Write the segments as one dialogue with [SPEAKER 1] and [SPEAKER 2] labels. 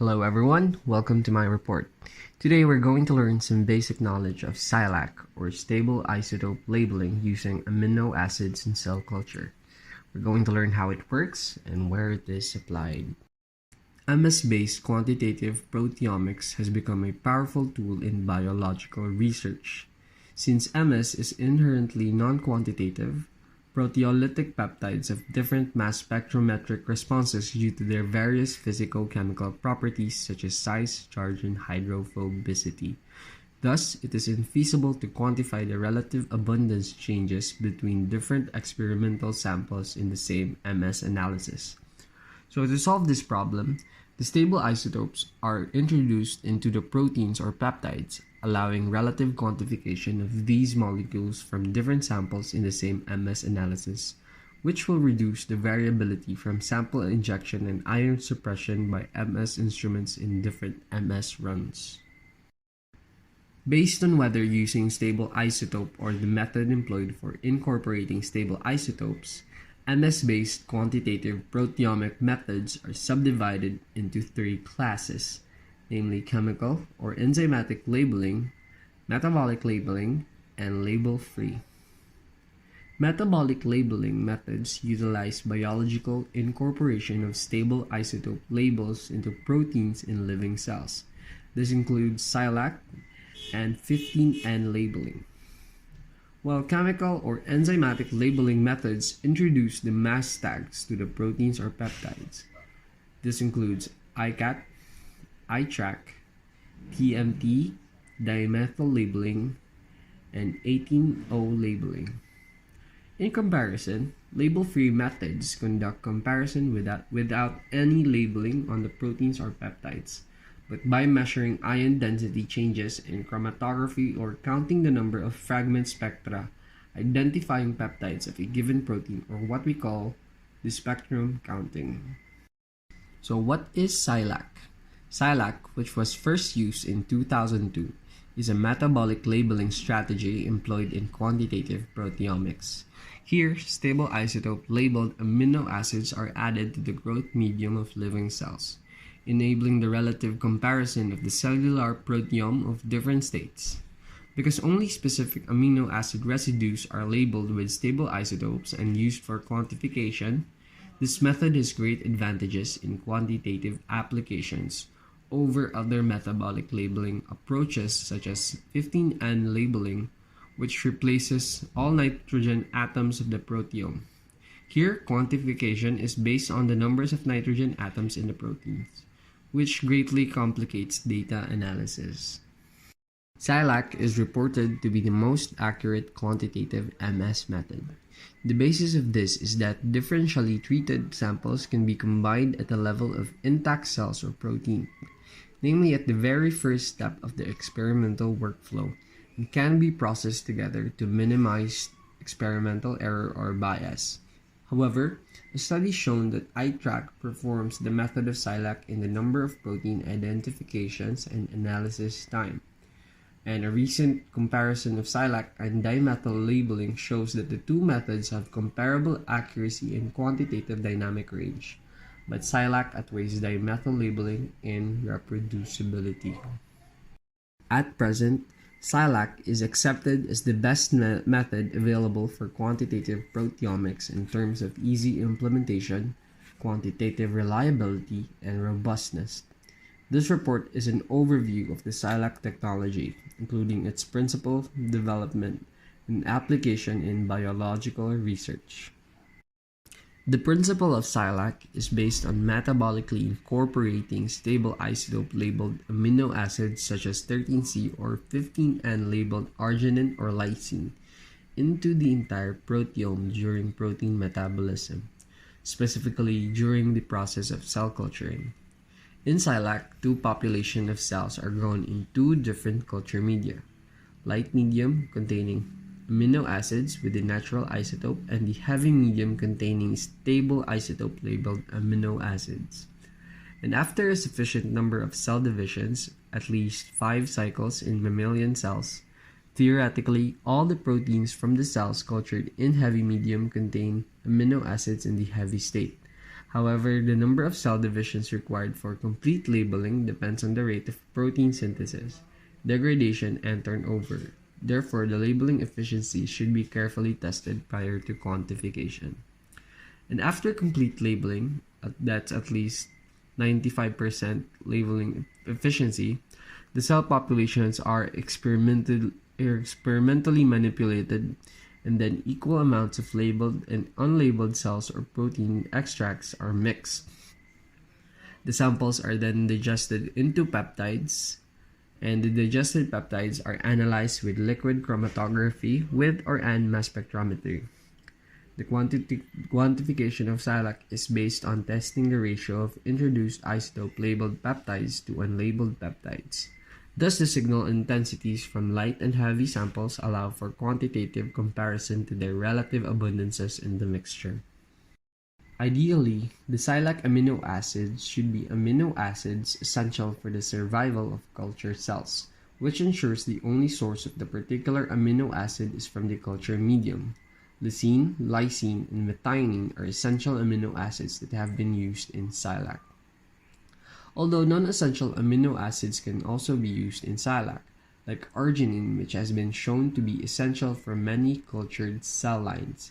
[SPEAKER 1] Hello everyone, welcome to my report. Today we're going to learn some basic knowledge of Psylac, or stable isotope labeling using amino acids in cell culture. We're going to learn how it works and where it is applied. MS-based quantitative proteomics has become a powerful tool in biological research. Since MS is inherently non-quantitative, proteolytic peptides have different mass spectrometric responses due to their various physicochemical properties such as size, charge, and hydrophobicity. Thus, it is infeasible to quantify the relative abundance changes between different experimental samples in the same MS analysis. So to solve this problem, the stable isotopes are introduced into the proteins or peptides, allowing relative quantification of these molecules from different samples in the same MS analysis, which will reduce the variability from sample injection and ion suppression by MS instruments in different MS runs. Based on whether using stable isotope or the method employed for incorporating stable isotopes, MS-based quantitative proteomic methods are subdivided into three classes, namely chemical or enzymatic labeling, metabolic labeling, and label-free. Metabolic labeling methods utilize biological incorporation of stable isotope labels into proteins in living cells. This includes Psylac and 15N labeling. While chemical or enzymatic labeling methods introduce the mass tags to the proteins or peptides. This includes ICAT, iTrack, TMT, dimethyl labeling, and 18O labeling. In comparison, label-free methods conduct comparison without any labeling on the proteins or peptides, but by measuring ion density changes in chromatography or counting the number of fragment spectra, identifying peptides of a given protein, or what we call the spectrum counting. So what is Psylac? Psylac, which was first used in 2002, is a metabolic labeling strategy employed in quantitative proteomics. Here, stable isotope labeled amino acids are added to the growth medium of living cells, enabling the relative comparison of the cellular proteome of different states. Because only specific amino acid residues are labeled with stable isotopes and used for quantification, this method has great advantages in quantitative applications over other metabolic labeling approaches such as 15N labeling, which replaces all nitrogen atoms of the proteome. Here, quantification is based on the numbers of nitrogen atoms in the proteins, which greatly complicates data analysis. Psylac is reported to be the most accurate quantitative MS method. The basis of this is that differentially treated samples can be combined at the level of intact cells or protein, namely at the very first step of the experimental workflow, and can be processed together to minimize experimental error or bias. However, a study shown that iTrack performs the method of Psylac in the number of protein identifications and analysis time. And a recent comparison of Psylac and dimethyl labeling shows that the two methods have comparable accuracy and quantitative dynamic range, but Psylac outweighs dimethyl labeling in reproducibility. At present, Psylac is accepted as the best method available for quantitative proteomics in terms of easy implementation, quantitative reliability, and robustness. This report is an overview of the Psylac technology, including its principle, development, and application in biological research. The principle of Psylac is based on metabolically incorporating stable isotope labeled amino acids such as 13C or 15N labeled arginine or lysine into the entire proteome during protein metabolism, specifically during the process of cell culturing. In Psylac, two populations of cells are grown in two different culture media: light medium containing amino acids with the natural isotope and the heavy medium containing stable isotope labeled amino acids. And after a sufficient number of cell divisions, at least 5 cycles in mammalian cells, theoretically all the proteins from the cells cultured in heavy medium contain amino acids in the heavy state. However, the number of cell divisions required for complete labeling depends on the rate of protein synthesis, degradation, and turnover. Therefore, the labeling efficiency should be carefully tested prior to quantification. And after complete labeling, that's at least 95% labeling efficiency, the cell populations are experimentally manipulated, and then equal amounts of labeled and unlabeled cells or protein extracts are mixed. The samples are then digested into peptides, and the digested peptides are analyzed with liquid chromatography with or and mass spectrometry. The quantification of Psylac is based on testing the ratio of introduced isotope labeled peptides to unlabeled peptides. Thus, the signal intensities from light and heavy samples allow for quantitative comparison to their relative abundances in the mixture. Ideally, the Psylac amino acids should be amino acids essential for the survival of culture cells, which ensures the only source of the particular amino acid is from the culture medium. Lysine, lysine, and methionine are essential amino acids that have been used in Psylac. Although non-essential amino acids can also be used in Psylac, like arginine, which has been shown to be essential for many cultured cell lines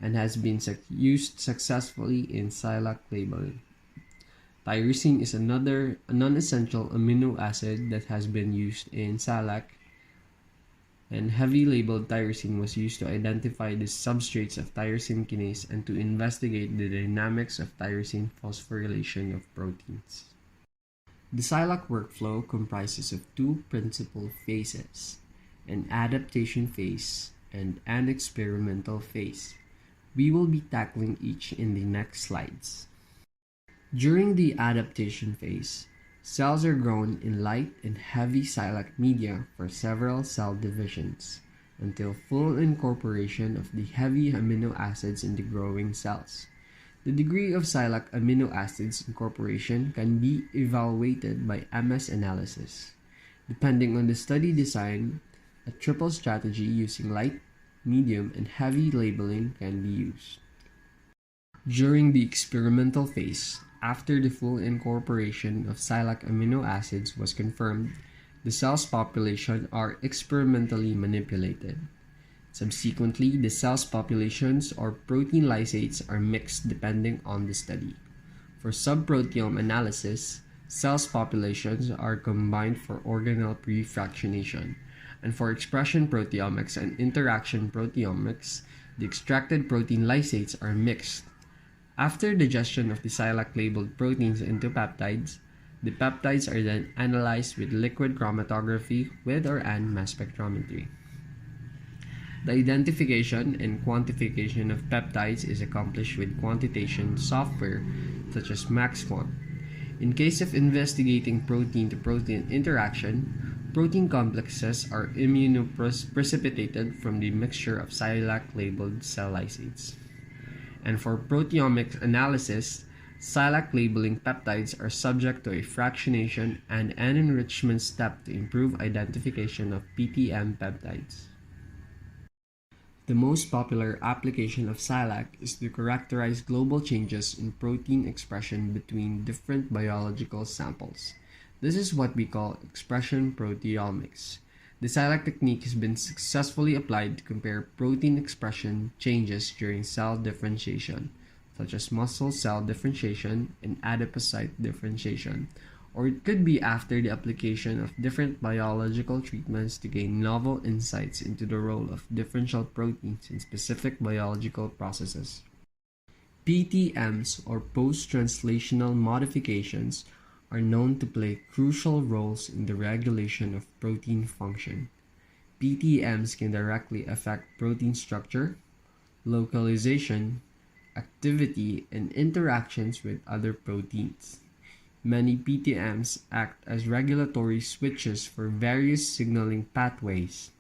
[SPEAKER 1] and has been used successfully in Psylac labeling. Tyrosine is another non-essential amino acid that has been used in Psylac, and heavy labeled tyrosine was used to identify the substrates of tyrosine kinase and to investigate the dynamics of tyrosine phosphorylation of proteins. The Psylac workflow comprises of two principal phases, an adaptation phase and an experimental phase. We will be tackling each in the next slides. During the adaptation phase, cells are grown in light and heavy Psylac media for several cell divisions until full incorporation of the heavy amino acids in the growing cells. The degree of Psylac amino acids incorporation can be evaluated by MS analysis. Depending on the study design, a triple strategy using light, medium, and heavy labeling can be used. During the experimental phase, after the full incorporation of Psylac amino acids was confirmed, the cell's population are experimentally manipulated. Subsequently, the cell's populations or protein lysates are mixed depending on the study. For subproteome analysis, cells populations are combined for organelle pre-fractionation, and for expression proteomics and interaction proteomics, the extracted protein lysates are mixed. After digestion of the Psylac-labeled proteins into peptides, the peptides are then analyzed with liquid chromatography with or and mass spectrometry. The identification and quantification of peptides is accomplished with quantitation software such as MaxQuant. In case of investigating protein-to-protein interaction, protein complexes are immunoprecipitated from the mixture of Psylac-labeled cell lysates. And for proteomics analysis, Psylac labeling peptides are subject to a fractionation and an enrichment step to improve identification of PTM peptides. The most popular application of Psylac is to characterize global changes in protein expression between different biological samples. This is what we call expression proteomics. The Psylac technique has been successfully applied to compare protein expression changes during cell differentiation, such as muscle cell differentiation and adipocyte differentiation, or it could be after the application of different biological treatments to gain novel insights into the role of differential proteins in specific biological processes. PTMs, or post-translational modifications, are known to play crucial roles in the regulation of protein function. PTMs can directly affect protein structure, localization, activity, and interactions with other proteins. Many PTMs act as regulatory switches for various signaling pathways.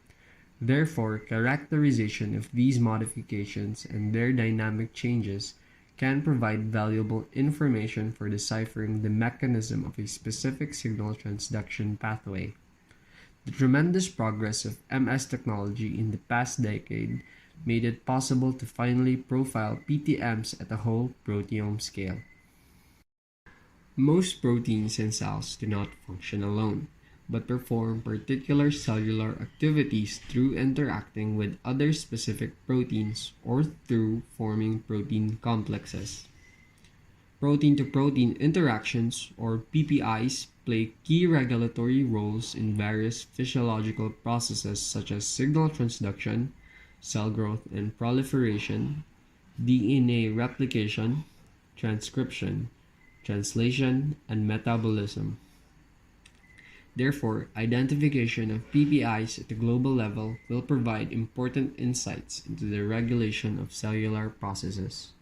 [SPEAKER 1] Therefore, characterization of these modifications and their dynamic changes can provide valuable information for deciphering the mechanism of a specific signal transduction pathway. The tremendous progress of MS technology in the past decade made it possible to finally profile PTMs at a whole proteome scale. Most proteins in cells do not function alone, but perform particular cellular activities through interacting with other specific proteins or through forming protein complexes. Protein-to-protein interactions, or PPIs, play key regulatory roles in various physiological processes such as signal transduction, cell growth and proliferation, DNA replication, transcription, translation, and metabolism. Therefore, identification of PPIs at the global level will provide important insights into the regulation of cellular processes.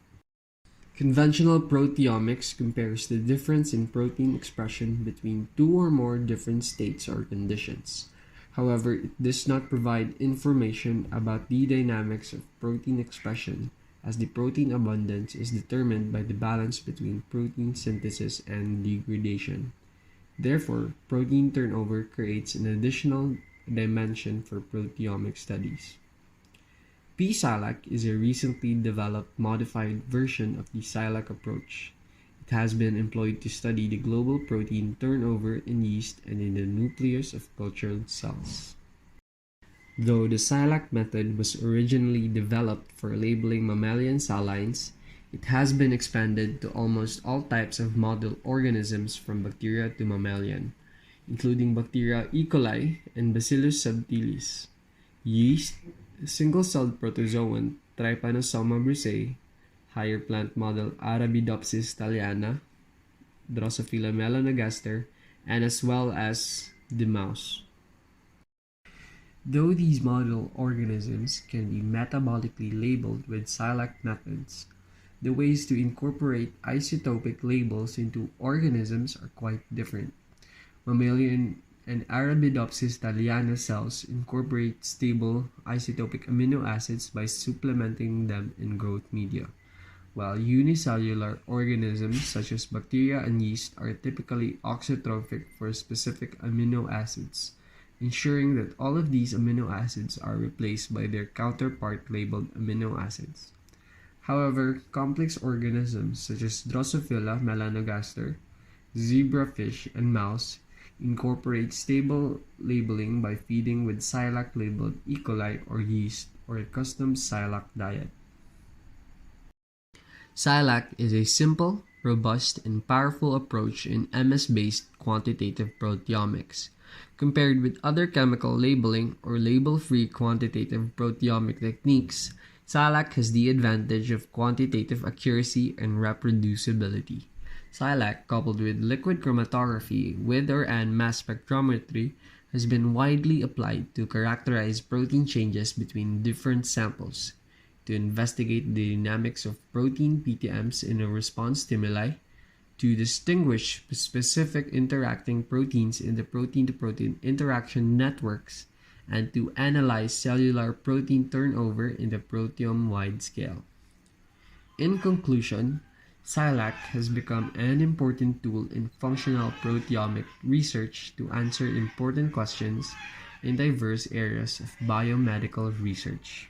[SPEAKER 1] Conventional proteomics compares the difference in protein expression between two or more different states or conditions. However, it does not provide information about the dynamics of protein expression, as the protein abundance is determined by the balance between protein synthesis and degradation. Therefore, protein turnover creates an additional dimension for proteomic studies. Psylac is a recently developed modified version of the Psylac approach. It has been employed to study the global protein turnover in yeast and in the nucleus of cultured cells. Though the Psylac method was originally developed for labeling mammalian cell lines, it has been expanded to almost all types of model organisms from bacteria to mammalian, including bacteria E. coli and Bacillus subtilis, yeast, single-celled protozoan Trypanosoma brucei, higher plant model Arabidopsis thaliana, Drosophila melanogaster, and as well as the mouse. Though these model organisms can be metabolically labeled with Psylac methods, the ways to incorporate isotopic labels into organisms are quite different. Mammalian and Arabidopsis thaliana cells incorporate stable isotopic amino acids by supplementing them in growth media, while unicellular organisms such as bacteria and yeast are typically auxotrophic for specific amino acids, ensuring that all of these amino acids are replaced by their counterpart labeled amino acids. However, complex organisms such as Drosophila melanogaster, zebrafish, and mouse incorporate stable labeling by feeding with Psylac labeled E. coli or yeast or a custom Psylac diet. Psylac is a simple, robust, and powerful approach in MS-based quantitative proteomics. Compared with other chemical labeling or label-free quantitative proteomic techniques, Psylac has the advantage of quantitative accuracy and reproducibility. Psylac, coupled with liquid chromatography with or and mass spectrometry, has been widely applied to characterize protein changes between different samples, to investigate the dynamics of protein PTMs in a response stimuli, to distinguish specific interacting proteins in the protein-to-protein interaction networks, and to analyze cellular protein turnover in the proteome-wide scale. In conclusion, Psylac has become an important tool in functional proteomic research to answer important questions in diverse areas of biomedical research.